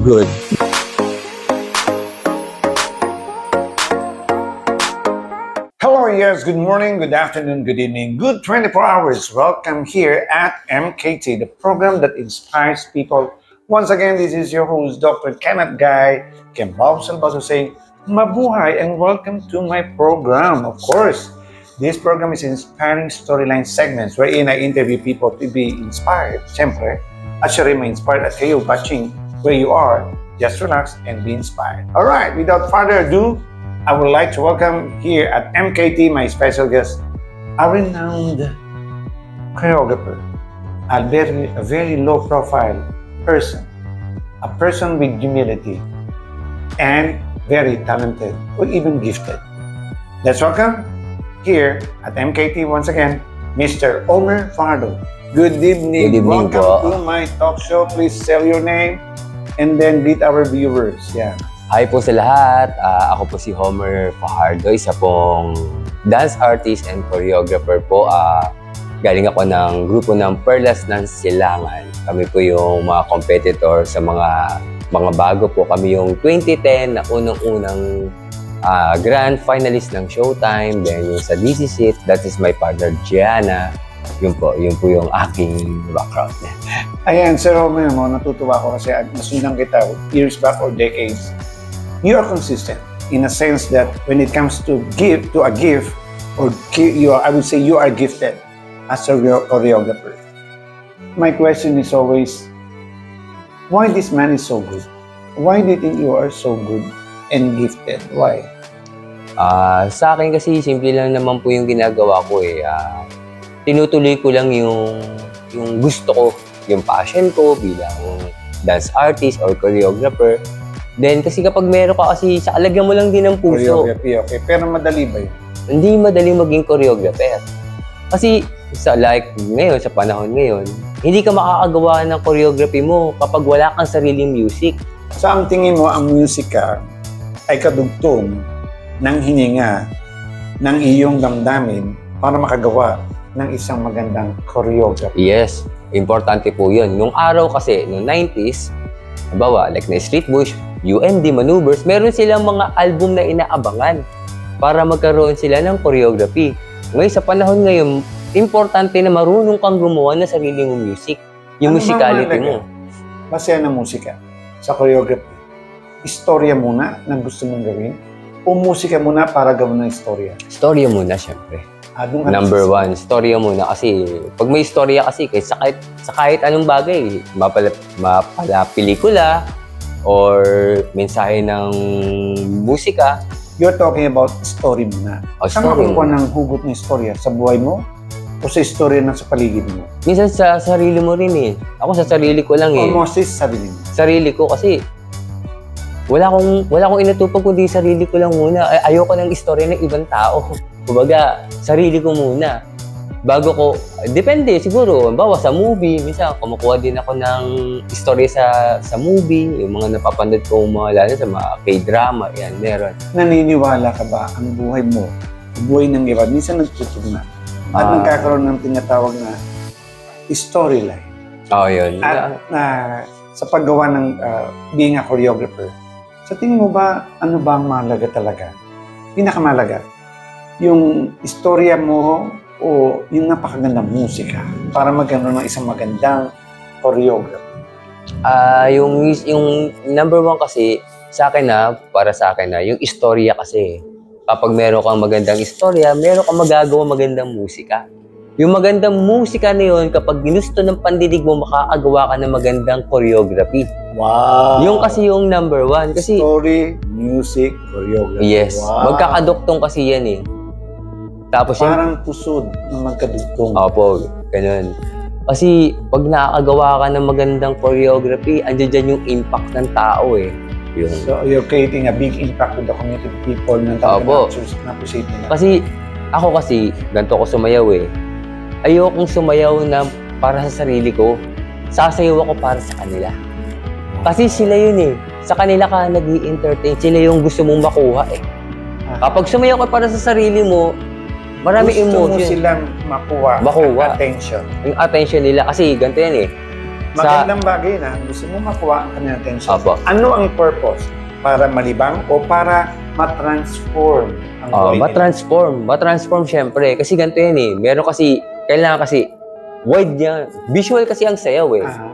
Good. Hello, yes, good morning, good afternoon, good evening, good 24 hours. Welcome here at MKT, the program that inspires people. Once again, this is your host, Dr. Kenneth Guy, Kembao Salbaso saying, Mabuhay and welcome to my program. Of course, this program is inspiring storyline segments wherein I interview people to be inspired. Siyempre, at siya rin ma-inspired at kayo watching where you are, just relax and be inspired. Alright, without further ado, I would like to welcome here at MKT my special guest, a renowned choreographer, a very low-profile person, a person with humility, and very talented or even gifted. Let's welcome here at MKT once again, Mr. Omer Fajardo. Good evening. Good evening Welcome po. to my talk show. Please tell your name and then greet our viewers. Yeah. Hi po sa lahat. Ako po si Omer Fajardo, isa pong dance artist and choreographer po. Galing ako ng grupo ng Perlas ng Silangan. Kami po yung mga competitor sa mga bago po. Kami yung 2010 na unang-unang grand finalist ng Showtime. Then yung sa DCSIT, that is my partner Gianna. Yun po yung aking background. Ayan, Sir Omer, natutuwa ko kasi nasundan kita years back or decades. You are consistent in a sense that when it comes to a gift, I would say you are gifted as a choreographer. My question is always, why this man is so good? Why do you think you are so good and gifted? Why? Sa akin kasi, simple lang naman po yung ginagawa ko eh. Tinutuloy ko lang yung gusto ko, yung passion ko bilang dance artist or choreographer. Then, kasi kapag meron ka kasi, sa alagyan mo lang din ng puso. Choreography, okay. Pero madali ba yun? Hindi madali maging choreographer. Kasi, ngayon, sa panahon ngayon, hindi ka makakagawa ng choreography mo kapag wala kang sariling music. Sa ang tingin mo, ang musika ay kadugtong ng hininga ng iyong damdamin para makagawa ng isang magandang choreography. Yes, importante po yun. Nung araw kasi, noong 90s, halimbawa, like na Street Boys, UMD, Maneuvers, meron silang mga album na inaabangan para magkaroon sila ng choreography. Ngayon, sa panahon ngayon, importante na marunong kang gumawa ng sarili mong music. Yung musicality mo. Masaya ng musika sa choreography. Istorya muna na gusto mong gawin o musika muna para gawin ng istorya? Storya muna, syempre. Number one, storya muna. Kasi pag may istorya kasi, sa kahit anong bagay, mapala pelikula, or mensahe ng musika. You're talking about story muna. Saan makukuha ng hugot ng istorya? Sa buhay mo? O sa istorya na sa paligid mo? Minsan sa sarili mo rin eh. Ako sa sarili ko lang eh. Almost sa sarili mo? Sarili ko kasi wala akong inatupag kundi sarili ko lang muna. Ayoko ng istorya ng ibang tao. Kumbaga, sarili ko muna. Bago ko, depende siguro. Bawa sa movie, minsan kumukuha din ako ng istorya sa movie. Yung mga napapanood ko lalo sa mga K-drama, yan, meron. Naniniwala ka ba ang buhay mo, buhay ng iba, minsan nagtutugma at nagkakaroon ng tinatawag na storyline? Yun. At sa paggawa ng being a choreographer, sa tingin mo ba, ano ba ang mahalaga talaga? Pinakamahalaga? Yung istorya mo o yung napakagandang musika para magkaroon ng isang magandang choreography? Yung number one kasi, para sa akin yung istorya kasi. Kapag meron kang magandang istorya, meron kang magagawa magandang musika. Yung magandang musika na yun, kapag ginusto ng pandinig mo, makakagawa ka ng magandang choreography. Wow! Yung kasi yung number one. Kasi, story, music, choreography. Yes. Wow. Magkakaduktong kasi yan eh. Tapos parang pusod na magkadugtong. Opo, ganun. Kasi pag nakakagawa ka ng magandang choreography, andyan dyan yung impact ng tao eh. So you're creating a big impact to the community people na na-appreciate nila. Kasi ako ganito ko sumayaw eh. Ayokong sumayaw na para sa sarili ko. Sasayaw ako para sa kanila. Kasi sila yun eh. Sa kanila ka nag-i-entertain. Sila yung gusto mong makuha eh. Kapag sumayaw ka para sa sarili mo, maraming emotion. Gusto mo silang makuha. Makuha. Attention. Yung attention nila. Kasi ganito yan eh. Magandang bagay na gusto mo makuha ang kanyang attention. Opo. Ano ang purpose? Para malibang o para ma-transform ang buhay nila? Ma-transform syempre. Kasi ganito yan eh. Kailangan kasi, wide yan. Visual kasi ang sayaw eh. Ah,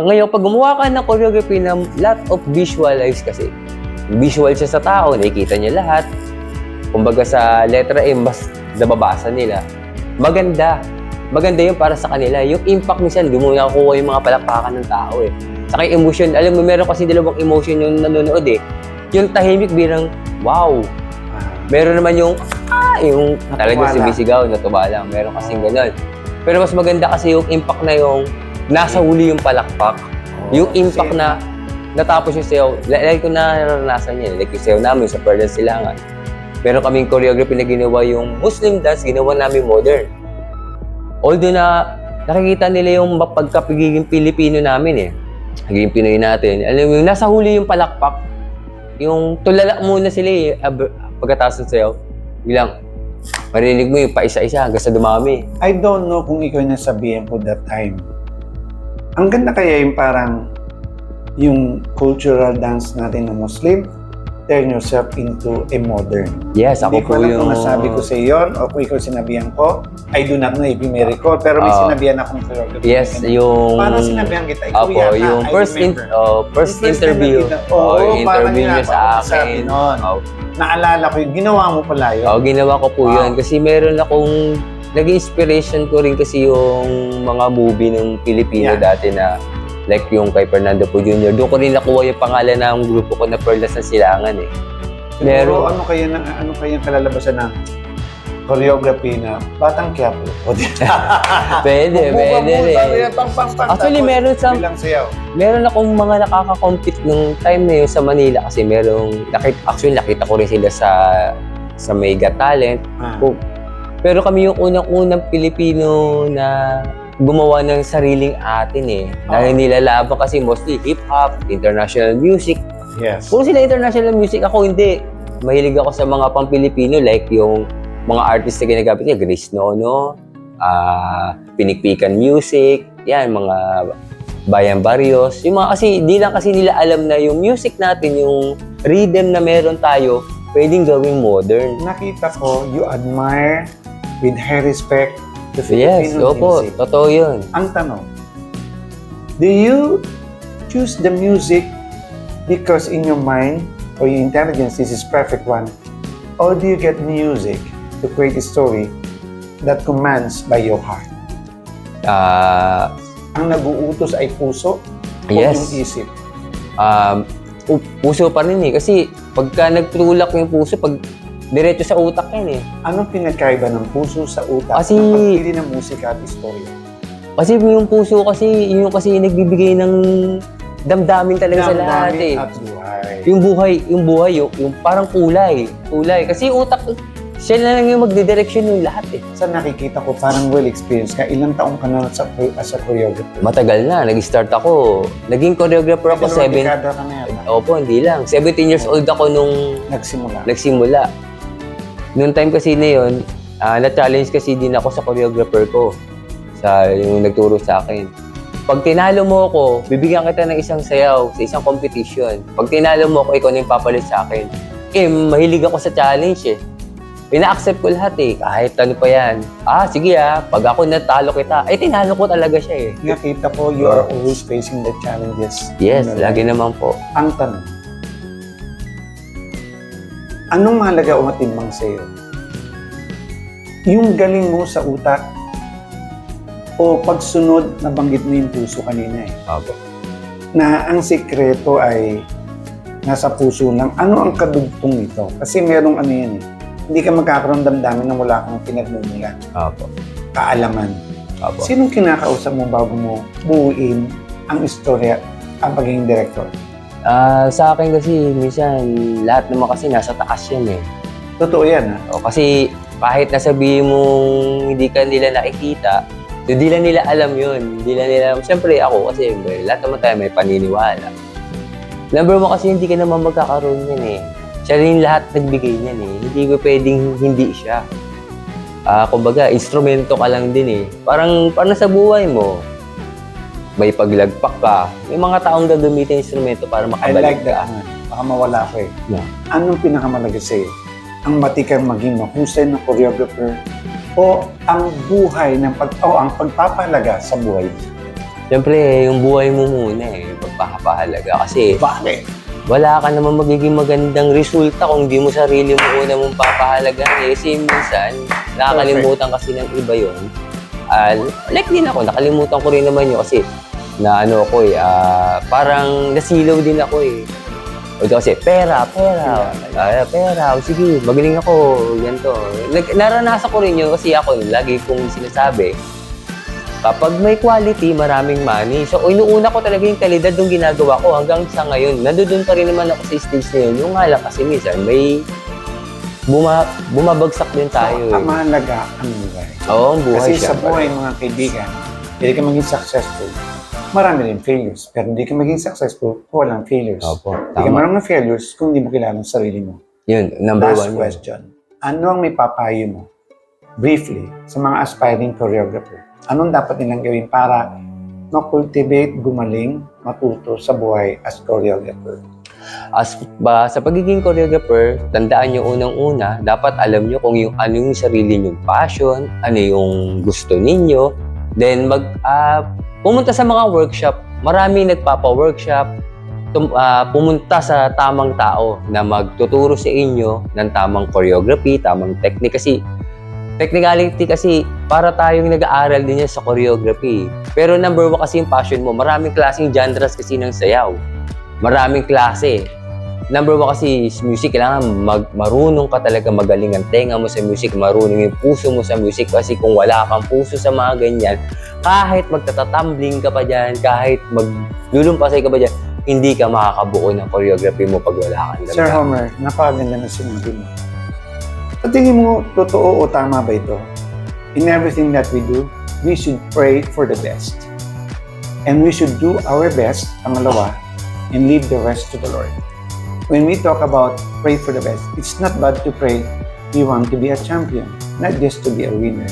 Ngayon, pag gumawa ka ng choreography na lot of visualize kasi, visual siya sa tao, nakikita niya lahat. Kumbaga sa letra M, mas nababasa nila. Maganda yun para sa kanila. Yung impact minsan, doon mo nakukuha yung mga palakpakan ng tao eh. Saka yung emotion, alam mo, meron kasi dalawang emotion yung nanonood eh. Yung tahimik bilang, wow. Meron naman yung talagang sumisigaw, natuwa lang. Meron kasing ganun. Pero mas maganda kasi yung impact na yung nasa huli yung palakpak. Yung impact na natapos yung sayaw. Like ko nararanasan niya. Like yung sayaw namin sa Perlas Silangan. Meron kaming choreography na ginawa yung Muslim dance, ginawa namin modern. Although na nakikita nila yung pagkapigiging Pilipino namin eh. Naging Pinoy natin. Alam mo, yung nasa huli yung palakpak. Yung tulala muna sila eh. Pagkatapos ng sayaw. Bilang, marinig mo yung paisa-isa hanggang sa dumami. I don't know kung ikaw yung nasabihan ko that time. Ang ganda kaya yung parang yung cultural dance natin na Muslim, turn yourself into a modern. Yes, ako Hindi po ko alam yung... kung nasabi ko sa iyon o kung ikaw sinabihan ko. I do not know if you may recall, pero may sinabihan akong choreography. Yes, yung... Parang sinabihan kita, ikaw Opo, yata, yung I first remember. first interview. Oo, parang interview niya sa sabi akin. nun. Naalala ko yun, ginawa mo pala yun. Ginawa ko po yun. Kasi meron akong... Naging inspiration ko rin kasi yung mga movie ng Pilipino dati na like yung kay Fernando Po Jr. Doon ko rin nakuha yung pangalan ng grupo ko na Perlas ng Silangan eh. Pero ano kaya kalalabasan ng choreography na Batang Quiapo? Pwede rin. Actually, meron akong mga nakaka-compete nung time na yun sa Manila kasi nakita ko rin sila sa Mega Talent. Pero kami yung unang-unang Pilipino na gumawa ng sariling atin eh. Na nilalaban kasi mostly hip-hop, international music. Yes. Puro sila international music, ako hindi. Mahilig ako sa mga pang-Pilipino like yung mga artist na ginagamit niya, Grace Nono, Pinikpikan Music, yan, mga Bayan Barrios. Yung mga kasi, di lang kasi nila alam na yung music natin, yung rhythm na meron tayo, pwedeng gawing modern. Nakita ko, you admire with high respect the Yes, Filipino opo, music. totoo yun. Ang tanong, do you choose the music because in your mind or your intelligence this is perfect one? Or do you get music to create a story that commands by your heart? Ang nag-uutos ay puso o Yes. yung isip? Puso pa rin eh. Kasi pagka nagtulak yung puso, pag diretso sa utak yan eh. Anong pinagkaiba ng puso sa utak Kasi- ng pagpili ng musika at istorya? Kasi yung puso kasi, yun kasi nagbibigay ng damdamin talaga sa lahat Damdamin eh. at buhay. Yung buhay, yung parang kulay. Kasi yung utak, siya na lang yung magdidireksyon yung lahat eh. Sa nakikita ko, parang well-experienced ka. Ilang taong ka na as a choreographer? Matagal na, nag-start ako. Naging choreographer ako, Dalawang dekada ka na yata. Opo, hindi lang. 17 years old ako nung nagsimula. Noong time kasi na yun, na-challenge kasi din ako sa choreographer ko. Sa yung nagturo sa akin. Pag tinalo mo ako, bibigyan kita ng isang sayaw sa isang competition. Pag tinalo mo ako, ikaw na yung papalit sa akin. Mahilig ako sa challenge eh. Ina-accept ko lahat eh, kahit ano pa yan. Sige pag ako natalo kita, tinalo ko talaga siya eh. Nakita ko, you are always facing the challenges. Yes, lagi naman po. Ang tanong, anong mahalaga o matimbang sa'yo? Yung galing mo sa utak o pagsunod na banggit mo yung puso kanina eh. Opo. Na ang sikreto ay nasa puso lang. Ano ang kadugtong nito? Kasi merong ano yan eh. Hindi ka magkakaroon damdamin na wala kang pinagmumulan. Opo. Kaalaman. Opo. Sinong kinakausap mo bago mo buuin ang istorya, ang pagiging director? Sa akin kasi, minsan, lahat naman kasi nasa taas yan eh. Totoo yan ha? Kasi kahit nasabihin mong hindi ka nila nakikita, hindi lang nila alam yun. Hindi lang nila alam. Siyempre ako kasi lahat naman tayo may paniniwala. Number one kasi hindi ka naman magkakaroon yan eh. Siya rin lahat nagbigay niyan eh. Hindi ko pwedeng hindi siya. Kumbaga, instrumento ka lang din eh. Parang sa buhay mo. may paglagpak ka, may mga taong gagamitin yung instrumento para I makabalik like ka. that. Baka mawala ko eh. Yeah. Anong pinakamalaga sa'yo? Ang matikang maging mahusay na choreographer o ang buhay ng ang pagpapahalaga sa buhay? Siyempre, yung buhay mo muna yung pagpapahalaga. Kasi Bakit? wala ka naman magiging magandang resulta kung di mo sarili mo una mong papahalagaan. Kasi minsan, nakakalimutan kasi ng iba yun. Like din ako, nakalimutan ko rin naman yun kasi parang nasilaw din ako eh. O kasi, pera. O sige, magaling ako, ganito. Naranasan ko rin yun kasi ako, lagi kong sinasabi, kapag may quality, maraming money. So, inuuna ko talaga yung kalidad ng ginagawa ko hanggang sa ngayon. Nandoon pa rin naman ako sa stage na yun. Yung nga lang kasi minsan, may bumabagsak din tayo. So, ang mahalaga ang buhay. Oo, ang buhay Kasi siya. sa buhay, mga kaibigan, hindi ka maging successful. Marami rin failures. Pero hindi ka maging successful kung walang failures. Opo, Hindi ka tama. marunong ng failures kung hindi mo kilala ang sarili mo. Yun, number Last one. question. Ano ang may papayo mo, briefly, sa mga aspiring choreographer? Anong dapat nilang gawin para ma-cultivate, gumaling, matuto sa buhay as choreographer? Sa pagiging choreographer, tandaan nyo unang-una, dapat alam nyo kung ano yung sarili nyong passion, ano yung gusto ninyo. Then, pumunta sa mga workshop. Maraming nagpapa-workshop. Pumunta sa tamang tao na magtuturo sa inyo ng tamang choreography, tamang technique. Kasi, technicality kasi, para tayong nag-aaral din yan sa choreography. Pero number one kasi yung passion mo. Maraming klaseng genres kasi ng sayaw. Maraming klase. Number one kasi is music. Kailangan marunong ka talaga, magaling ang tenga mo sa music, marunong yung puso mo sa music. Kasi kung wala kang puso sa mga ganyan, kahit magtatatumbling ka pa dyan, kahit maglulumpasay ka pa dyan, hindi ka makakabuo ng choreography mo pag wala kang Sir Homer, napakaganda na sinabi mo. Sa tingin mo, totoo o tama ba ito? In everything that we do, we should pray for the best. And we should do our best, pangalawa, and leave the rest to the Lord. When we talk about pray for the best, it's not bad to pray we want to be a champion, not just to be a winner,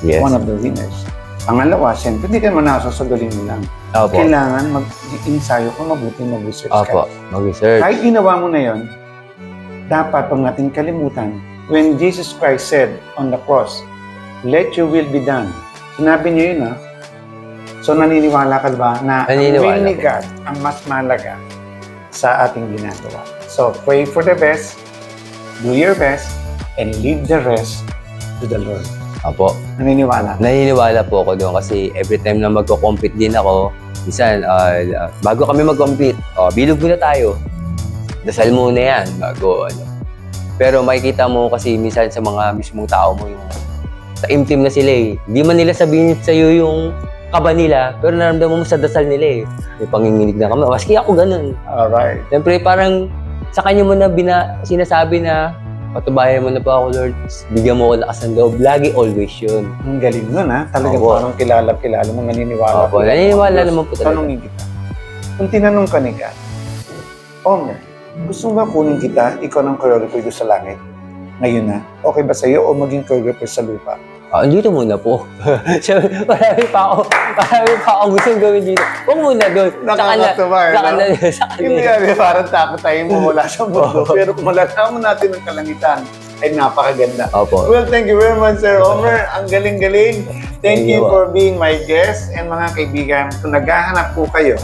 Yes. one of the winners. Pangalawa, siyempre, hindi ka naman nasasagaling mo lang. Opo. Kailangan mag-ensayo ka, mabuting mag-research Opo. ka. Mag-research. Kahit ginawa mo na yon, dapat pang natin kalimutan, when Jesus Christ said on the cross, "Let your will be done." Sinabi niya yun, ha? So, naniniwala ka ba na ang Naniniwala will ni po. God ang mas mahalaga sa ating ginagawa? So, pray for the best, do your best, and leave the rest to the Lord. Opo. Naniniwala. Naniniwala po ako doon kasi every time na magko-compete din ako, minsan, bago kami mag-compete, bilog muna tayo. Dasal muna yan bago ano. Pero makikita mo kasi minsan sa mga mismong tao mo yung taimtim na sila eh. Hindi man nila sabihin sa'yo yung kaba nila, pero naramdaman mo sa dasal nila eh. May panginginig na kami. Maski ako ganun. Alright. Siyempre parang sa kanya mo na sinasabi na patubayan mo na po ako, Lord. Bigyan mo ako lakas ng loob. Lagi, always yun. Ang galing nun, ha? Talagang Opo. parang kilala mo, naniniwala. Opo, naniniwala naman po talaga. Tanungin kita. Kung tinanong ka ni God, Omer, gusto mo ba kunin kita, ikaw ng choreographer ko sa langit? Ngayon na, okay ba sa'yo o maging choreographer sa lupa? Dito muna po. marami pa ako gustong gawin dito. Huwag muna doon. Nakakatawa, no? Sa Hindi kanila. parang takot tayong mawala sa mundo. Pero kung malalaman natin ang kalangitan, ay napakaganda. Opo. Well, thank you very much, Sir Omer. Ang galing-galing. Thank you for being my guest. And mga kaibigan, kung naghahanap po kayo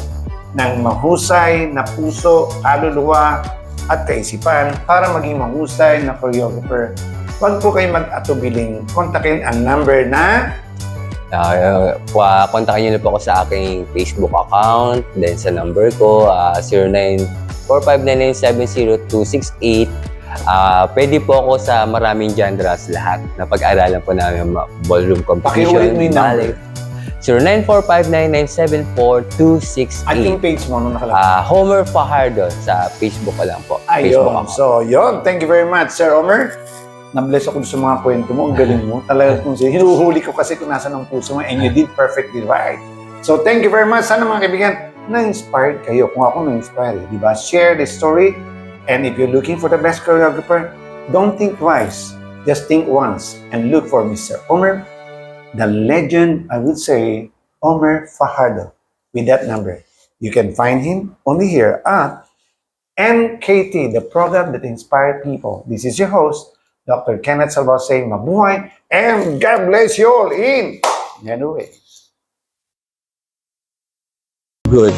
ng mahusay na puso, kaluluwa, at kaisipan para maging mahusay na choreographer, huwag po kayo mag-atubiling kontakin ang number na Kontakin niyo na po ako sa aking Facebook account, then sa number ko, 0945997028. Pwede po ako sa maraming genres lahat na pag-aralan po namin ballroom competition. Pakiulit mo yung number. 0945997426 at yung page mo nung nakalagay. Homer Fajardo sa Facebook ko lang po. Facebook Ayun. account. So, yun. Thank you very much, Sir Omer. Na-bless ako sa mga kwento mo. Ang galing mo. Talaga kung hinuhuli ko kasi kung nasa ng puso mo and you did perfectly right. So, thank you very much. Sana mga kaibigan, na-inspired kayo. Kung ako na-inspired, di ba? Share the story. And if you're looking for the best choreographer, don't think twice. Just think once and look for Mr. Omer, the legend, I would say, Omer Fajardo, with that number. You can find him only here at MKT, the program that inspired people. This is your host, Dr. Kenneth Salva saying mabuhay and God bless you all in many ways. Good.